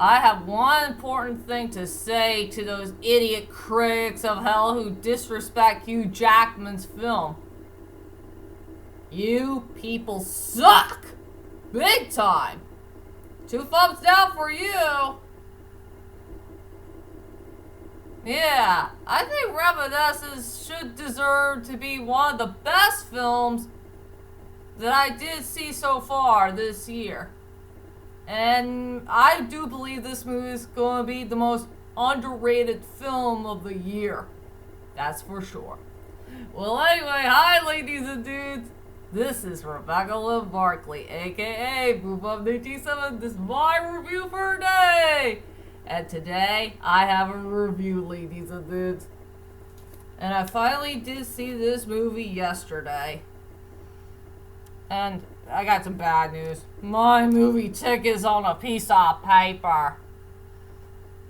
I have one important thing to say to those idiot critics of hell who disrespect Hugh Jackman's film. You people suck! Big time! 2 thumbs down for you! Yeah, I think Reminiscence should deserve to be one of the best films that I did see so far this year. And I do believe this movie is going to be the most underrated film of the year. That's for sure. Well, anyway, hi ladies and dudes. This is Rebecca Lynn Barkley, aka BoobUp97. This is my review for today. And today, I have a review, ladies and dudes. And I finally did see this movie yesterday. And I got some bad news. My movie ticket's on a piece of paper.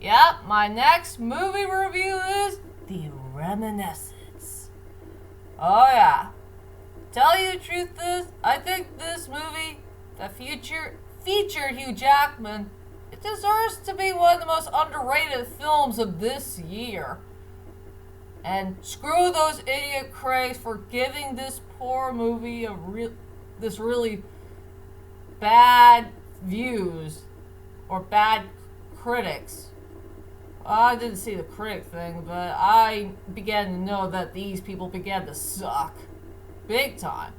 Yep, my next movie review is The Reminiscence. Oh yeah. Tell you the truth is, I think this movie, that featured Hugh Jackman, it deserves to be one of the most underrated films of this year. And screw those idiot critics for giving this poor movie this really bad views or bad critics. Well, I didn't see the critic thing, but I began to know that these people began to suck. Big time.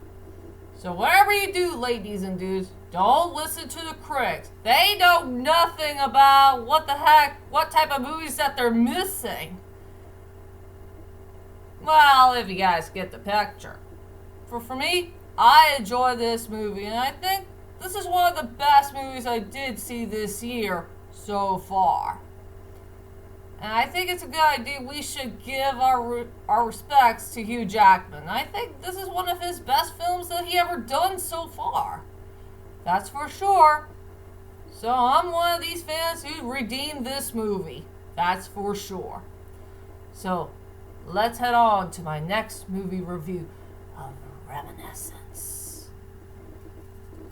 So whatever you do, ladies and dudes, don't listen to the critics. They know nothing about what type of movies that they're missing. Well, if you guys get the picture. For me, I enjoy this movie, and I think this is one of the best movies I did see this year so far. And I think it's a good idea we should give our respects to Hugh Jackman. I think this is one of his best films that he ever done so far. That's for sure. So I'm one of these fans who redeemed this movie. That's for sure. So let's head on to my next movie review of Reminiscence.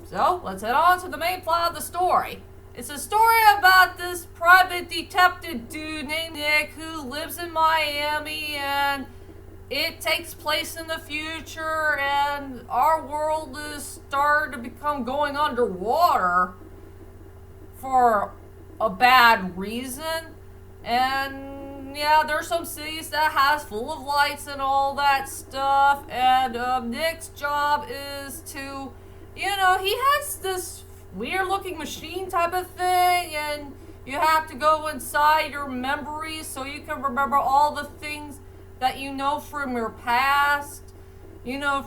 So let's head on to the main plot of the story. It's a story about this private detective dude named Nick who lives in Miami, and it takes place in the future, and our world is starting to become going underwater for a bad reason. And yeah, there's some cities that has full of lights and all that stuff, and Nick's job is to, he has this weird looking machine type of thing, and you have to go inside your memories so you can remember all the things that you know from your past,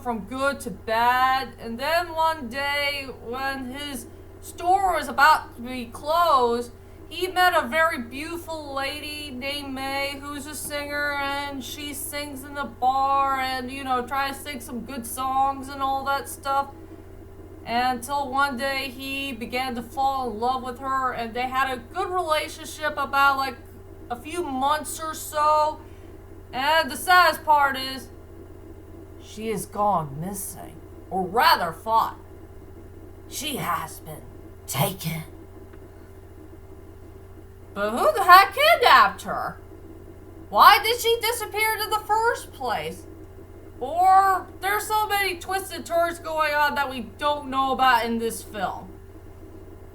from good to bad. And then one day when his store was about to be closed, he met a very beautiful lady named May who's a singer, and she sings in the bar and tries to sing some good songs and all that stuff. Until one day he began to fall in love with her, and they had a good relationship about like a few months or so. And the saddest part is, she is gone missing, or rather thought she has been taken. But who the heck kidnapped her? Why did she disappear in the first place? Or there's so many twists and turns going on that we don't know about in this film.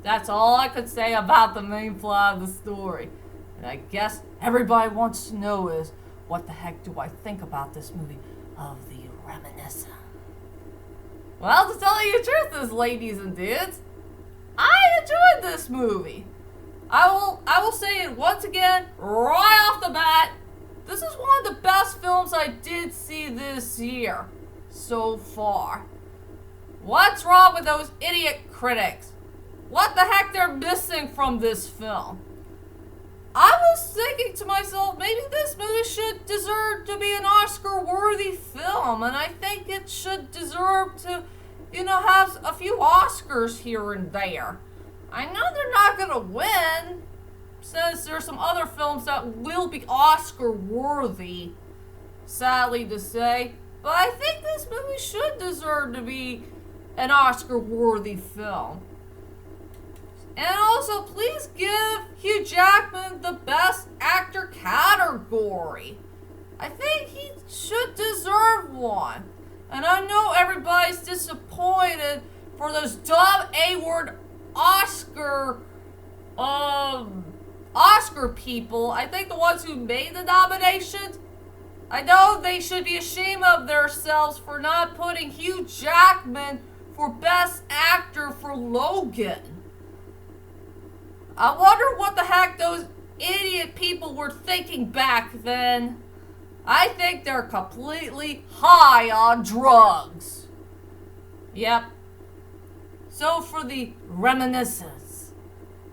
That's all I could say about the main plot of the story. And I guess everybody wants to know is, what the heck do I think about this movie of The Reminiscence? Well, to tell you the truth is, ladies and dudes, I enjoyed this movie. I will say it once again, right off the bat. This is one of the best films I did see this year so far. What's wrong with those idiot critics? What the heck they're missing from this film? I was thinking to myself, maybe this movie should deserve to be an Oscar-worthy film, and I think it should deserve to, have a few Oscars here and there. I know they're not going to win, since there's some other films that will be Oscar-worthy, sadly to say. But I think this movie should deserve to be an Oscar-worthy film. And also, please give Hugh Jackman the Best Actor category. I think he should deserve one. And I know everybody's disappointed for those dumb A-word Oscar people. I think the ones who made the nominations. I know they should be ashamed of themselves for not putting Hugh Jackman for Best Actor for Logan. I wonder what the heck those idiot people were thinking back then. I think they're completely high on drugs. Yep. So for the Reminiscence,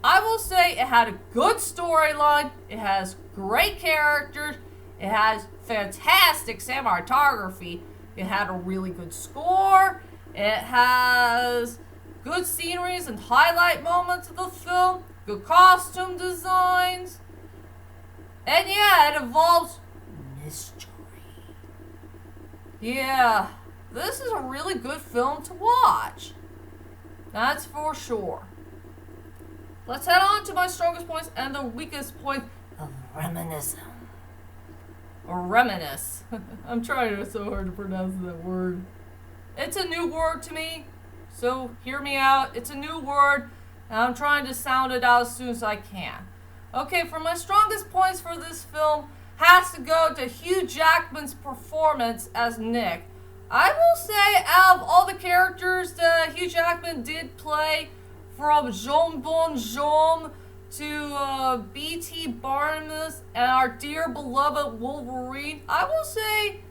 I will say it had a good storyline, it has great characters, it has fantastic cinematography, it had a really good score, it has good sceneries and highlight moments of the film, good costume designs, and yeah, it involves mystery. Yeah, this is a really good film to watch. That's for sure. Let's head on to my strongest points and the weakest points of Reminiscence. Or Reminisce. I'm trying so hard to pronounce that word. It's a new word to me, so hear me out. It's a new word, and I'm trying to sound it out as soon as I can. Okay, for my strongest points for this film has to go to Hugh Jackman's performance as Nick. I will say, out of all the characters that Hugh Jackman did play, from Jean Bon Jean to B.T. Barnabas and our dear beloved Wolverine, I will say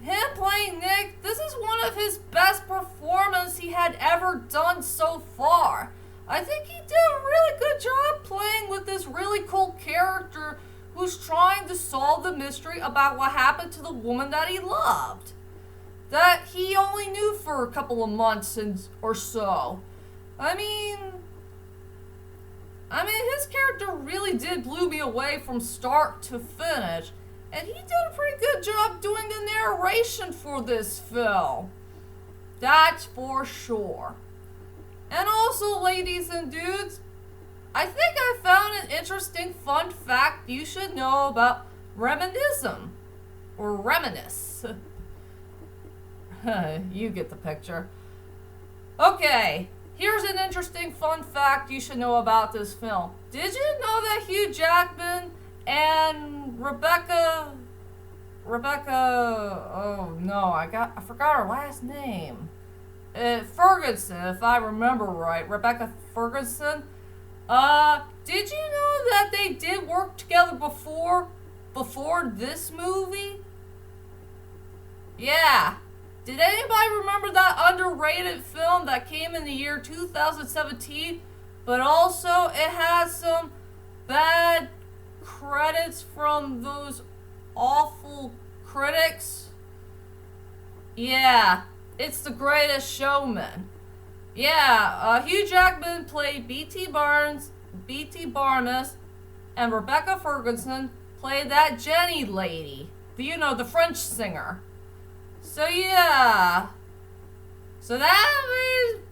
him playing Nick, this is one of his best performances he had ever done so far. I think he did a really good job playing with this really cool character who's trying to solve the mystery about what happened to the woman that he loved, that he only knew for a couple of months or so. I mean, his character really did blow me away from start to finish, and he did a pretty good job doing the narration for this film. That's for sure. And also, ladies and dudes, I think I found an interesting fun fact you should know about Reminiscence, or Reminisce. You get the picture. Okay, here's an interesting fun fact you should know about this film. Did you know that Hugh Jackman and Rebecca, oh no, I forgot her last name. Ferguson, if I remember right, Rebecca Ferguson. Did you know that they did work together before this movie? Yeah. Did anybody remember that underrated film that came in the year 2017, but also it has some bad credits from those awful critics? Yeah, it's The Greatest Showman. Yeah, Hugh Jackman played B.T. Barnes, and Rebecca Ferguson played that Jenny lady, the French singer. So yeah, so that means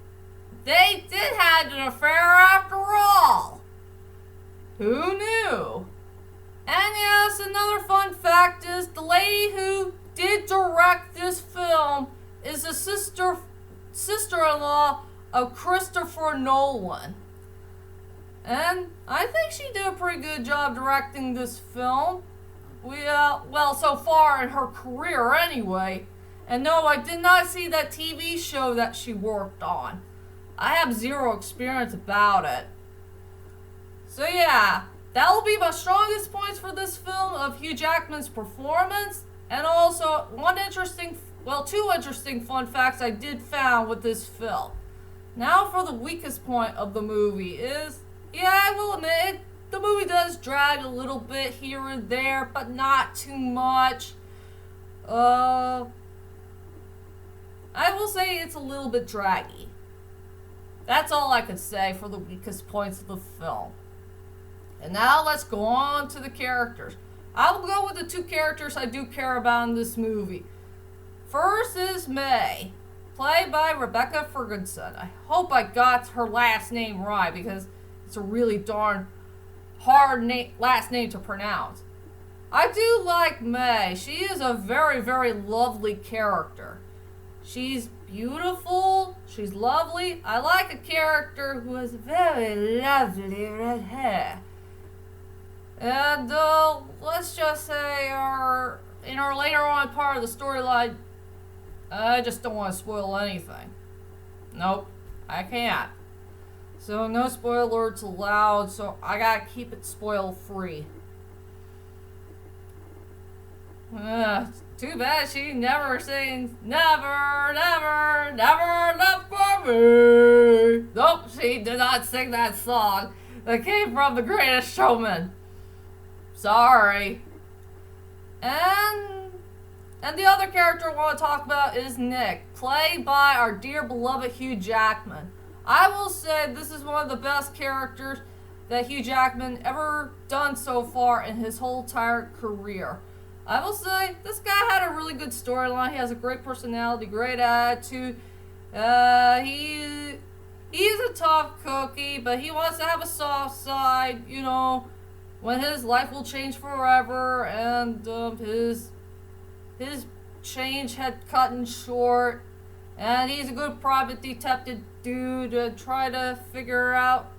they did have an affair after all. Who knew? And yes, another fun fact is the lady who did direct this film is the sister-in-law of Christopher Nolan. And I think she did a pretty good job directing this film. Well, so far in her career anyway. And no, I did not see that TV show that she worked on. I have zero experience about it. So yeah, that will be my strongest points for this film of Hugh Jackman's performance. And also, two interesting fun facts I did found with this film. Now for the weakest point of the movie is, yeah, I will admit, the movie does drag a little bit here and there, but not too much. I will say it's a little bit draggy. That's all I could say for the weakest points of the film. And now let's go on to the characters. I will go with the two characters I do care about in this movie. First is May, played by Rebecca Ferguson. I hope I got her last name right because It's a really darn hard last name to pronounce. I do like May. She is a very, very lovely character. She's beautiful. She's lovely. I like a character who has very lovely red hair. And let's just say in our later on part of the storyline, I just don't want to spoil anything. Nope, I can't. So no spoilers allowed, so I gotta keep it spoil free. Too bad she never sings Never, Never, Never Enough for Me. Nope, she did not sing that song that came from The Greatest Showman. Sorry. And the other character I want to talk about is Nick, played by our dear beloved Hugh Jackman. I will say this is one of the best characters that Hugh Jackman ever done so far in his whole entire career. I will say this guy had a really good storyline. He has a great personality, great attitude. He's a tough cookie, but he wants to have a soft side, you know, when his life will change forever, and his change had cut short, and he's a good private detective dude to try to figure out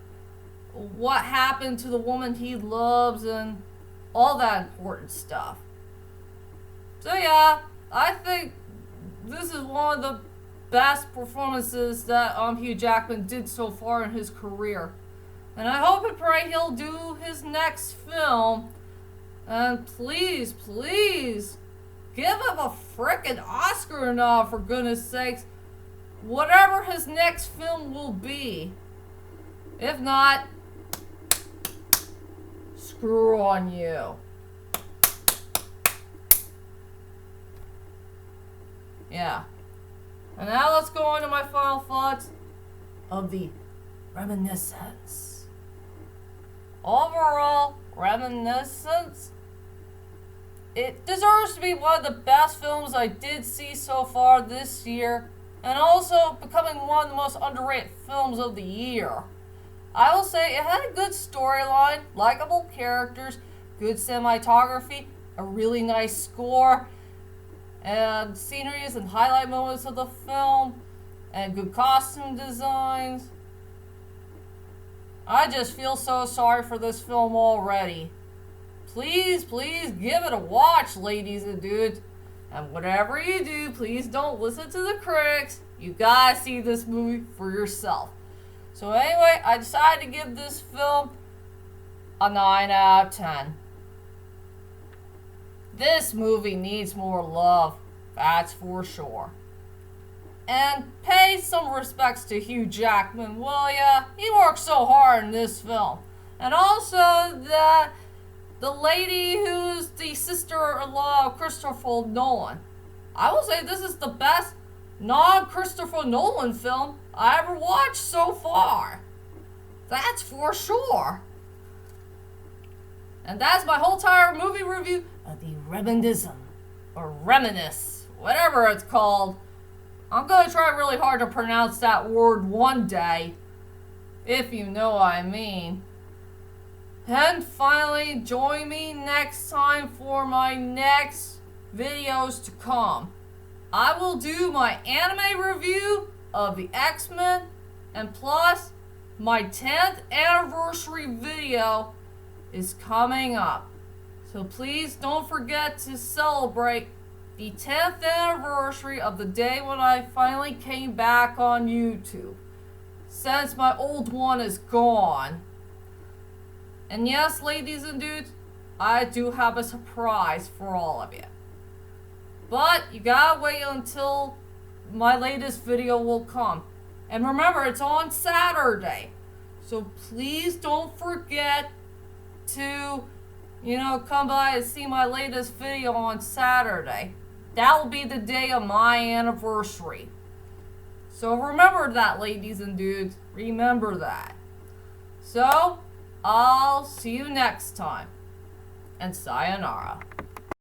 what happened to the woman he loves and all that important stuff. So yeah, I think this is one of the best performances that Hugh Jackman did so far in his career. And I hope and pray he'll do his next film. And please, please, give him a frickin' Oscar nod, for goodness sakes. Whatever his next film will be. If not, screw on you. Yeah. And now let's go on to my final thoughts of the Reminiscence. Overall, Reminiscence, it deserves to be one of the best films I did see so far this year, and also becoming one of the most underrated films of the year. I will say it had a good storyline, likable characters, good cinematography, a really nice score, and sceneries and highlight moments of the film, and good costume designs. I just feel so sorry for this film already. Please, please give it a watch, ladies and dudes. And whatever you do, please don't listen to the critics. You gotta see this movie for yourself. So anyway, I decided to give this film a 9 out of 10. This movie needs more love, that's for sure. And pay some respects to Hugh Jackman, will ya? He worked so hard in this film. And also the lady who's the sister-in-law of Christopher Nolan. I will say this is the best non-Christopher Nolan film I ever watched so far. That's for sure. And that's my whole entire movie review of the Reminiscence, or Reminisce, whatever it's called. I'm going to try really hard to pronounce that word one day, if you know what I mean. And finally, join me next time for my next videos to come. I will do my anime review of the X-Men, and plus, my 10th anniversary video is coming up. So please don't forget to celebrate the 10th anniversary of the day when I finally came back on YouTube, since my old one is gone. And yes, ladies and dudes, I do have a surprise for all of you. But you gotta wait until my latest video will come. And remember, it's on Saturday. So please don't forget to, come by and see my latest video on Saturday. That will be the day of my anniversary. So remember that, ladies and dudes. Remember that. So, I'll see you next time. And sayonara.